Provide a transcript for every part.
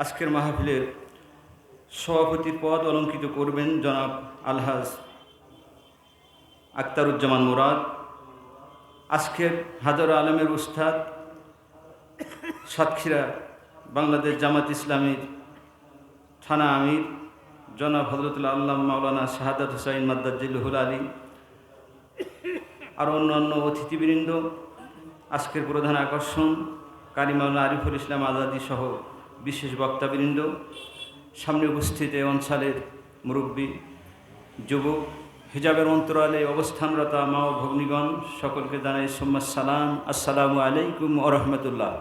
আজকের মাহফিলের সভাপতির পদ অলঙ্কৃত করবেন জনাব আলহাজ আখতারুজ্জামান মুরাদ। আজকের হাজার আলমের উস্তাদ সাতক্ষীরা বাংলাদেশ জামাত ইসলামীর থানা আমির জনাব হযরতুল আল্লামা মাওলানা শাহাদাত হুসাইন মাদ্দাজিল্লুহুল আলী, আর অন্যান্য অতিথিবৃন্দ, আজকের প্রধান আকর্ষণ কারি মাওলানা আরিফুল ইসলাম আজাদী সহ বিশেষ বক্তাবৃন্দ, সামনে উপস্থিত এই অঞ্চলের মুরব্বী, যুবক, হিজাবের অন্তরালে অবস্থানরত মা ও ভগ্নীগণ, সকলকে জানাই সুম্মা সালাম, আসসালামু আলাইকুম ওয়া রাহমাতুল্লাহ।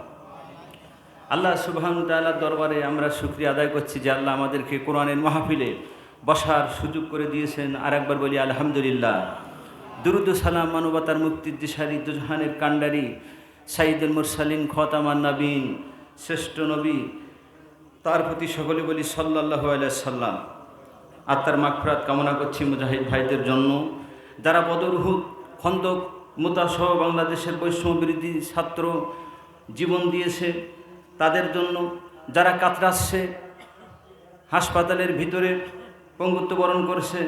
আল্লাহ সুবহানাহু ওয়া তাআলার দরবারে আমরা শুকরিয়া আদায় করছি যে আল্লাহ আমাদেরকে কোরআনের মাহফিলে বসার সুযোগ করে দিয়েছেন। আর একবার বলি আলহামদুলিল্লাহ। দুরুদ ও সালাম মানবতার মুক্তির দিশারি, দুজাহানের কান্ডারি, সাইয়্যিদুল মুরসালিন, খতামান নবীন, শ্রেষ্ঠ নবী, তার প্রতি সকলে বলি সাল্লাল্লাহু আলাইহি সাল্লাম। আত্মার মাগফিরাত কামনা করছি মুজাহিদ ভাইদের জন্য, যারা বদর, উহুদ, খন্দক, মুতা সহ বাংলাদেশের বৈষম্য বিরোধী ছাত্র জীবন দিয়েছে তাদের জন্য, যারা কাতরাচ্ছে হাসপাতালের ভিতরে পঙ্গুত্ব বরণ করেছে,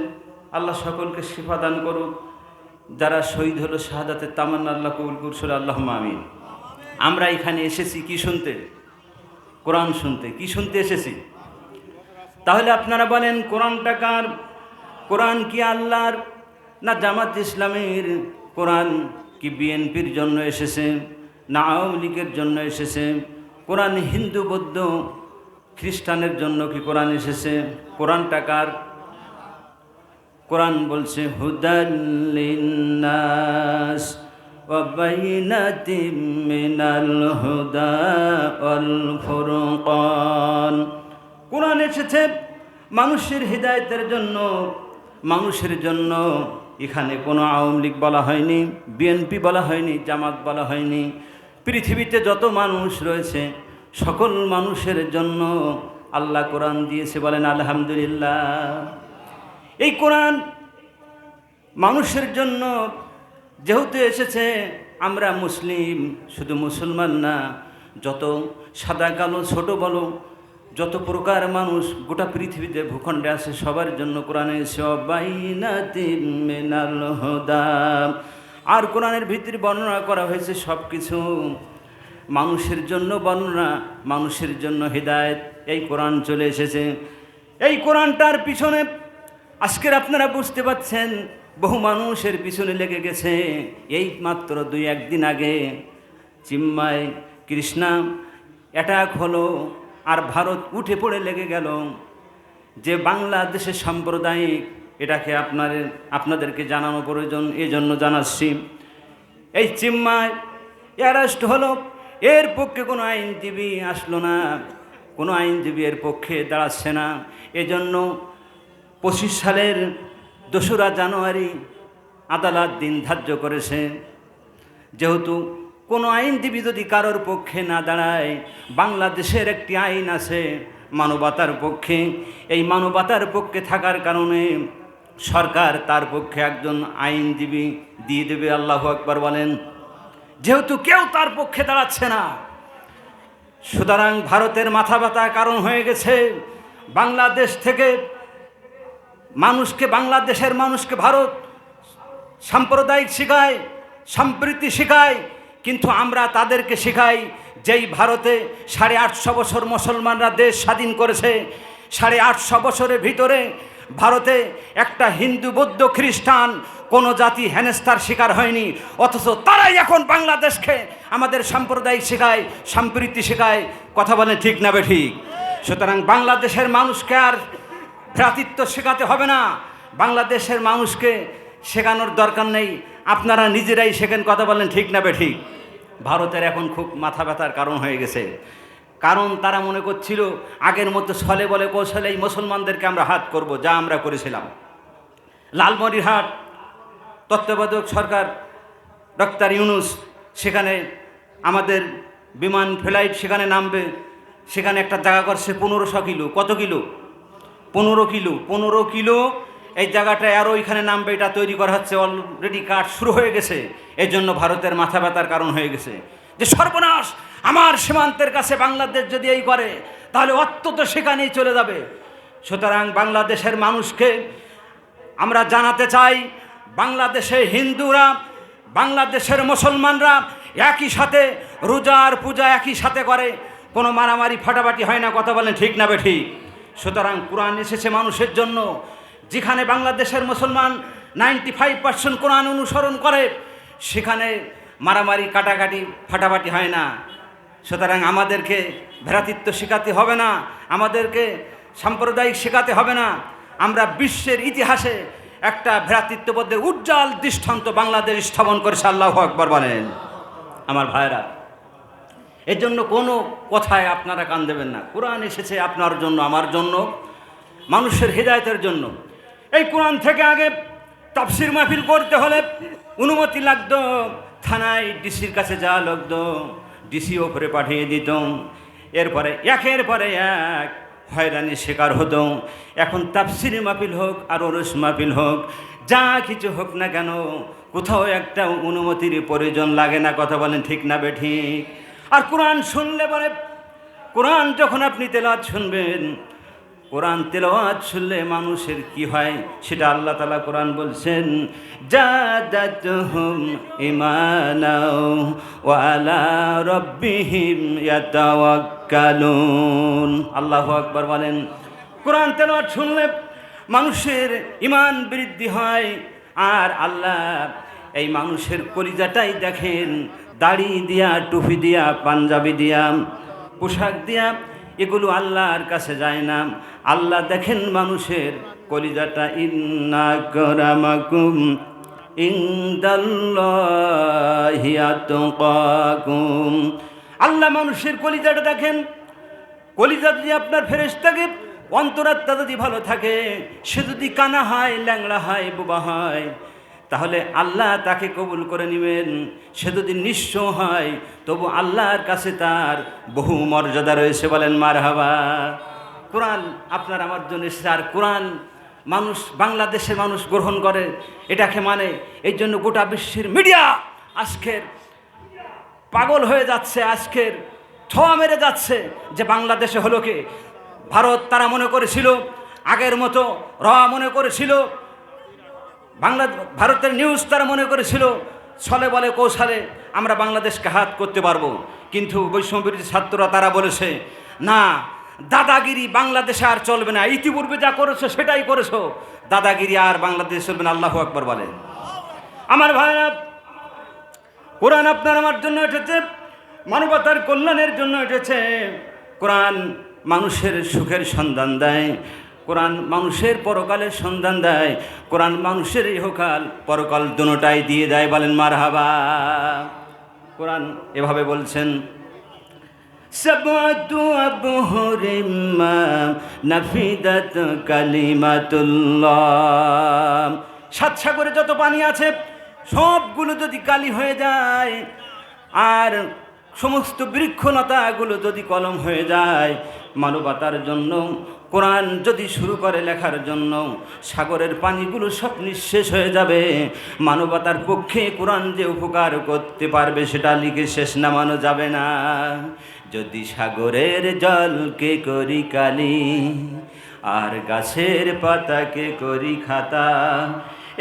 আল্লাহ সকলকে শিফা দান করুক। যারা শহীদ হলো, শাহাদাতের তামান্না আল্লাহ কবুল করছিল, আল্লাহুম্মা আমিন। আমরা এখানে এসেছি কি শুনতে? কোরআন শুনতে। কি শুনতে এসেছি? তাহলে আপনারা বলেন, কোরআনটা কার? কোরআন কি আল্লাহর না জামাত ইসলামের? কোরআন কি বিএনপির জন্য এসেছে না আওয়ামী লীগের জন্য এসেছে? কোরআন হিন্দু, বৌদ্ধ, খ্রিস্টানের জন্য কি কোরআন এসেছে? কোরআনটা কার? কোরআন বলছে হুদাল লিন্নাস ওয়া বাইনাতিম মিনাল হুদা ওয়াল ফুরকান। কোরআন এসেছে মানুষের হিদায়াতের জন্য, মানুষের জন্য। এখানে কোনো আওয়ামী লীগ বলা হয়নি, বিএনপি বলা হয়নি, জামাত বলা হয়নি। পৃথিবীতে যত মানুষ রয়েছে সকল মানুষের জন্য আল্লাহ কোরআন দিয়েছে, বলেন আলহামদুলিল্লাহ। এই কোরআন মানুষের জন্য যেহেতু এসেছে, আমরা মুসলিম, শুধু মুসলমান না, যত সাদা কালো ছোট বলো, যত প্রকার মানুষ গোটা পৃথিবীতে ভূখণ্ডে আছে, সবার জন্য কোরআনে বাইনাতিম মিনাল হুদা। আর কোরআনের ভিতরে বর্ণনা করা হয়েছে সব কিছু মানুষের জন্য বর্ণনা, মানুষের জন্য হিদায়াত। এই কোরআন চলে এসেছে। এই কোরআনটার পিছনে আজকের আপনারা বুঝতে পাচ্ছেন বহু মানুষের পিছনে লেগে গেছে। এই মাত্র 2-1 দিন আগে চিন্ময় কৃষ্ণা অ্যাটাক হলো, আর ভারত উঠে পড়ে লেগে গেল যে বাংলাদেশের সাম্প্রদায়িক, এটাকে আপনাদেরকে জানানো প্রয়োজন, এই জন্য জানাচ্ছি। এই চিন্ময় অ্যারেস্ট হলো, এর পক্ষে কোনো আইনজীবী আসলো না, কোনো আইনজীবী এর পক্ষে দাঁড়াচ্ছে না। এজন্য 25 সালের 2রা জানুয়ারি আদালত দিন ধার্য করেছে। যেহেতু কোনো আইনজীবী যদি কারোর পক্ষে না দাঁড়ায়, বাংলাদেশের একটি আইন আছে মানবতার পক্ষে। এই মানবতার পক্ষে থাকার কারণে সরকার তার পক্ষে একজন আইনজীবী দিয়ে দেবে। আল্লাহু আকবার বলেন। যেহেতু কেউ তার পক্ষে দাঁড়াচ্ছে না, সুতরাং ভারতের মাথা ব্যথা কারণ হয়ে গেছে। বাংলাদেশ থেকে মানুষকে, বাংলাদেশের মানুষকে ভারত সাম্প্রদায়িক শেখায়, সম্প্রীতি শেখায়, কিন্তু আমরা তাদেরকে শেখাই যেই ভারতে 850 বছর মুসলমানরা দেশ স্বাধীন করেছে, 850 বছরের ভিতরে ভারতে একটা হিন্দু, বৌদ্ধ, খ্রিস্টান কোনো জাতি হেনস্থার শিকার হয়নি। অথচ তারাই এখন বাংলাদেশকে আমাদের সাম্প্রদায়িক শেখায়, সম্প্রীতি শেখায়। কথা বলেন ঠিক না বেঠিক? সুতরাং বাংলাদেশের মানুষকে আর ভ্রাতৃত্ব শেখাতে হবে না, বাংলাদেশের মানুষকে শেখানোর দরকার নেই, আপনারা নিজেরাই শেখেন। কথা বলেন ঠিক না বেঠিক? ভারতের এখন খুব মাথা ব্যথার কারণ হয়ে গেছে। কারণ তারা মনে করছিল আগের মতো ছলে বলে কৌশলে এই মুসলমানদেরকে আমরা হাত করব, যা আমরা করেছিলাম। লালমনিরহাট তত্ত্বাবধায়ক সরকার ডক্টর ইউনূস, সেখানে আমাদের বিমান ফ্লাইট সেখানে নামবে, সেখানে একটা জায়গা করছে 1500 কিলো। কত কিলো? 15 কিলো। 15 কিলো এই জায়গাটায় আরও ওইখানে নামবে, এটা তৈরি করা হচ্ছে, অলরেডি কাজ শুরু হয়ে গেছে। এই জন্য ভারতের মাথা ব্যথার কারণ হয়ে গেছে যে সর্বনাশ, আমার সীমান্তের কাছে বাংলাদেশ যদি এই করে তাহলে অত্যন্ত সেখানেই চলে যাবে। সুতরাং বাংলাদেশের মানুষকে আমরা জানাতে চাই, বাংলাদেশে হিন্দুরা, বাংলাদেশের মুসলমানরা একই সাথে রোজার পূজা একই সাথে করে, কোনো মারামারি ফাটাফাটি হয় না। কথা বলেন ঠিক না বেঠিক? সুতরাং কোরআন এসেছে মানুষের জন্য। যেখানে বাংলাদেশের মুসলমান 95% কোরআন অনুসরণ করে, সেখানে মারামারি কাটাকাটি ফাটাফাটি হয় না। সুতরাং আমাদেরকে ভ্রাতৃত্ব শেখাতে হবে না, আমাদেরকে সাম্প্রদায়িক শেখাতে হবে না। আমরা বিশ্বের ইতিহাসে একটা ভ্রাতৃত্ববোধের উজ্জ্বল দৃষ্টান্ত বাংলাদেশ স্থাপন করেছে। আল্লাহু আকবার বলেন। আমার ভাইরা, এর জন্য কোনো কথায় আপনারা কান দেবেন না। কোরআন এসেছে আপনার জন্য, আমার জন্য, মানুষের হেদায়েতের জন্য। এই কোরআন থেকে আগে তাফসির মাহফিল করতে হলে অনুমতি লাগতো, থানায় ডিসির কাছে যাওয়া লাগতো, ডিসি ওপরে পাঠিয়ে দিত, এরপরে একের পরে এক হয়রানির শিকার হতো। এখন তাফসির মাহফিল হোক আর ওরস মাহফিল হোক, যা কিছু হোক না কেন, কোথাও একটা অনুমতির প্রয়োজন লাগে না। কথা বলেন ঠিক না বেঠিক? আর কোরআন শুনলে পরে, কোরআন যখন আপনি তেলাওয়াত শুনবেন, কোরআন তেলাওয়াত শুনলে মানুষের কি হয় সেটা আল্লাহ তাআলা কোরআন বলছেন, জাদাতুহুম ঈমানাও ওয়া আলা রাব্বিহিম ইয়াতাওয়াক্কালুন। আল্লাহু আকবার বলেন। কোরআন তেলাওয়াত শুনলে মানুষের ঈমান বৃদ্ধি হয়। আর আল্লাহ এই মানুষের কলিজাটাই দেখেন, দাড়ি দিয়া, টুপি দিয়া, পাঞ্জাবি দিয়া, পোশাক দিয়া, এগুলো আল্লাহর কাছে যায় না। আল্লাহ দেখেন মানুষের কলিজাটা। ইন্না আকরামাকুম ইনদাল্লাহি আতকাকুম। আল্লাহ মানুষের কলিজাটা দেখেন। কলিজা যদি আপনার ফেরেশতাকে, অন্তরাত্মা যদি ভালো থাকে, সে যদি কানা হয়, ল্যাংড়া হয়, বোবা হয়, তাহলে আল্লাহ তাকে কবুল করে নেবেন। সে যদি নিঃস্ব হয়, তবু আল্লাহর কাছে তার বহু মর্যাদা রয়েছে। বলেন মারহাবা। কোরআন আপনার আমার জন্য এসেছে। আর কোরআন মানুষ, বাংলাদেশের মানুষ গ্রহণ করে, এটাকে মানে। এই জন্য গোটা বিশ্বের মিডিয়া আজকের পাগল হয়ে যাচ্ছে, আজকের ছোঁয়া মেরে যাচ্ছে যে বাংলাদেশে হলো কি ভারত। তারা মনে করেছিল আগের মতো, মনে করেছিল ভারতের নিউজ, তারা মনে করেছিল ছলে বলে কৌশলে আমরা বাংলাদেশকে হাত করতে পারবো। কিন্তু বৈষম্যবিরোধী ছাত্ররা তারা বলেছে, না, দাদাগিরি বাংলাদেশে আর চলবে না। ইতিপূর্বে যা করেছো সেটাই করেছো, দাদাগিরি আর বাংলাদেশে চলবে না। আল্লাহু আকবার বলে। আমার ভাইরা, কোরআন আপনার আমার জন্য এসেছে, মানবতার কল্যাণের জন্য এসেছে। কোরআন মানুষের সুখের সন্ধান দেয়, কোরআন মানুষের পরকালের সন্ধান দেয়, কোরআন মানুষের ইহকাল পরকাল দুটোটাই দিয়ে দেয়। বলেন মারহাবা। কোরআন এভাবে বলছেন, সাবআতু আবহুরিম মা নাফিদাত কালিমাতুল্লাহ। সাত সাগরে যত পানি আছে সবগুলো যদি কালি হয়ে যায়, আর সমস্ত বৃক্ষলতাগুলো যদি কলম হয়ে যায়, মানবতার জন্য কোরআন যদি শুরু করে লেখার জন্য, সাগরের পানিগুলো সব নিঃশেষ হয়ে যাবে। মানবতার পক্ষে কোরআন যে উপকার করতে পারবে সেটা লিখে শেষ নামানো যাবে না। যদি সাগরের জলকে করি কালি, আর গাছের পাতাকে করি খাতা,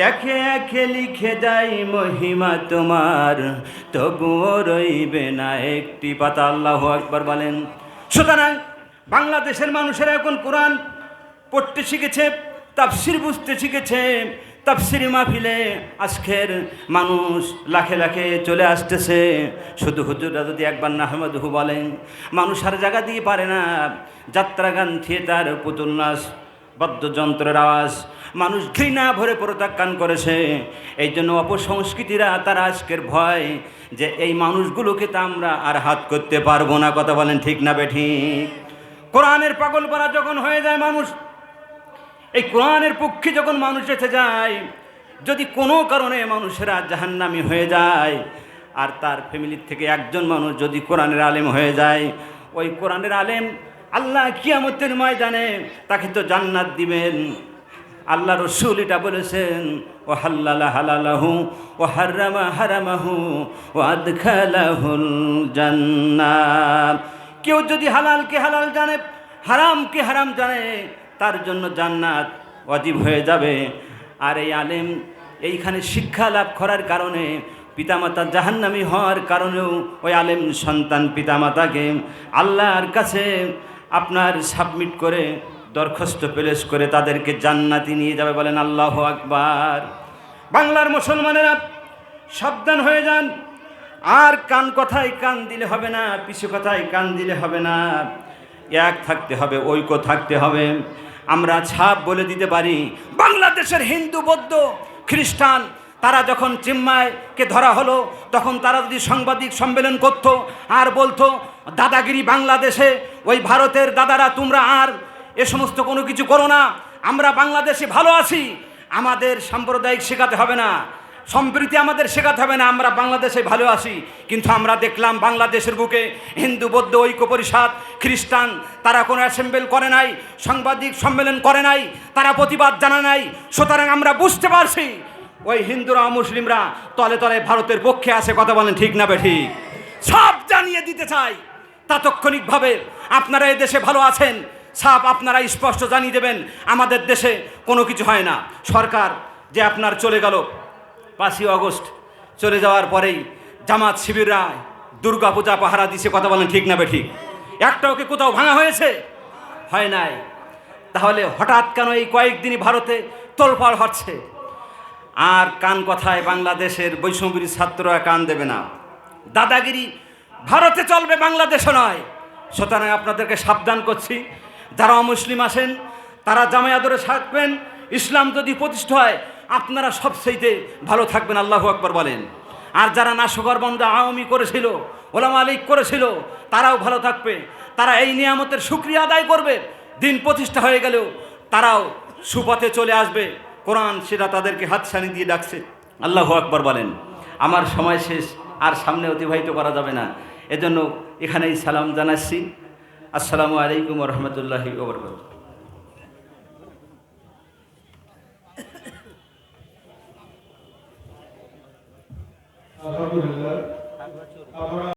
একে একে লিখে যাই মহিমা তোমার, তবুও রইবে না একটি পাতা। আল্লাহু আকবার বলেন। সুতরাং বাংলাদেশের মানুষেরা এখন কোরআন পড়তে শিখেছে, তাফসির বুঝতে শিখেছে। তাফসির মাহফিলে আজকের মানুষ লাখে লাখে চলে আসতেছে। শুধু হুজুররা যদি একবার নাহমাদুহু বলেন, মানুষ আর জায়গা দিয়ে পারে না। যাত্রা গান, থিয়েটার, পুতুল নাচ, বাদ্যযন্ত্রের আওয়াজ মানুষ ঘৃণা ভরে প্রত্যাখ্যান করেছে। এই জন্য অপসংস্কৃতিরা তারা আজকের ভয় যে এই মানুষগুলোকে তো আমরা আর হাত করতে পারবো না। কথা বলেন ঠিক না বেঠিক? কোরআনের পাগল পারা যখন হয়ে যায় মানুষ, এই কোরআনের পক্ষে যখন মানুষ এসে যায়, যদি কোনো কারণে মানুষেরা জাহান্নামী হয়ে যায়, আর তার ফ্যামিলির থেকে একজন মানুষ যদি কোরআনের আলেম হয়ে যায়, ওই কোরআনের আলেম আল্লাহ কিয়ামতের ময়দানে তাকে তো জান্নাত দিবেন। আল্লাহ রসুল এটা বলেছেন, وحلل حلاله وحرم حرمه وأدخله الجنة। কেউ যদি হালালকে হালাল জানে, হারামকে হারাম জানে, তার জন্য জান্নাত ওয়াজিব হয়ে যাবে। আর এই আলেম এইখানে শিক্ষা লাভ করার কারণে পিতামাতা জাহান্নামী হওয়ার কারণেও ওই আলেম সন্তান পিতামাতাকে আল্লাহর কাছে আপনার সাবমিট করে দরখাস্ত পেশ করে তাদেরকে জান্নাতি নিয়ে যাবে। বলেন আল্লাহু আকবার। বাংলার মুসলমানেরা সাবধান হয়ে যান। আর কান কথায় কান দিলে হবে না, পিছু কথায় কান দিলে হবে না। এক থাকতে হবে, ঐক্য থাকতে হবে। আমরা ছাপ বলে দিতে পারি, বাংলাদেশের হিন্দু, বৌদ্ধ, খ্রিস্টান তারা যখন চিন্ময়কে ধরা হলো তখন তারা যদি সাংবাদিক সম্মেলন করত আর বলতো দাদাগিরি বাংলাদেশে, ওই ভারতের দাদারা তোমরা আর এ সমস্ত কোনো কিছু করো না, আমরা বাংলাদেশে ভালো আছি, আমাদের সাম্প্রদায়িক শেখাতে হবে না, সম্প্রীতি আমাদের শেখাতে হবে না, আমরা বাংলাদেশে ভালো আছি। কিন্তু আমরা দেখলাম বাংলাদেশের বুকে হিন্দু, বৌদ্ধ ঐক্য পরিষদ, খ্রিস্টান তারা কোনো অ্যাসেম্বল করে নাই, সাংবাদিক সম্মেলন করে নাই, তারা প্রতিবাদ জানা নাই। সুতরাং আমরা বুঝতে পারছি ওই হিন্দুরা, মুসলিমরা তলে তলে ভারতের পক্ষে আছে। কথা বলেন ঠিক না বেঠিক? সব জানিয়ে দিতে চাই তাৎক্ষণিকভাবে আপনারা এই দেশে ভালো আছেন, সাপ আপনারা স্পষ্ট জানিয়ে দেবেন আমাদের দেশে কোনো কিছু হয় না। সরকার যে আপনার চলে গেল 5ই আগস্ট, চলে যাওয়ার পরেই জামাত শিবিররা দুর্গা পূজা পাহারা দিছে। কথা বলেন ঠিক না বেঠিক? একটাও কি কোথাও ভাঙা হয়েছে? হয় নাই। তাহলে হঠাৎ কেন এই কয়েকদিনই ভারতে তোলপাড় হচ্ছে? আর কান কথায় বাংলাদেশের বৈষম্যবিরোধী ছাত্ররা কান দেবে না। দাদাগিরি ভারতে চলবে, বাংলাদেশে নয়। সুতরাং আপনাদেরকে সাবধান করছি, যারা মুসলিম আছেন তারা জামায়াত ধরে থাকবেন। ইসলাম যদি প্রতিষ্ঠা হয় আপনারা সবচেয়ে ভালো থাকবেন। আল্লাহু আকবার বলেন। আর যারা নাশকরবন্দা আওয়ামী করেছিল, ওলামা লীগ করেছিল, তারাও ভালো থাকবে। তারা এই নিয়ামতের শুকরিয়া আদায় করবে। দিন প্রতিষ্ঠা হয়ে গেলেও তারাও সুপথে চলে আসবে। কোরআন সেটা তাদেরকে হাতছানি দিয়ে ডাকছে। আল্লাহু আকবার বলেন। আমার সময় শেষ, আর সামনে অতিবাহিত করা যাবে না, এজন্য এখানেই সালাম জানাচ্ছি। আসসালামু আলাইকুম ওয়া রাহমাতুল্লাহি ওয়া বারাকাতুহু। আলহামদুলিল্লাহ।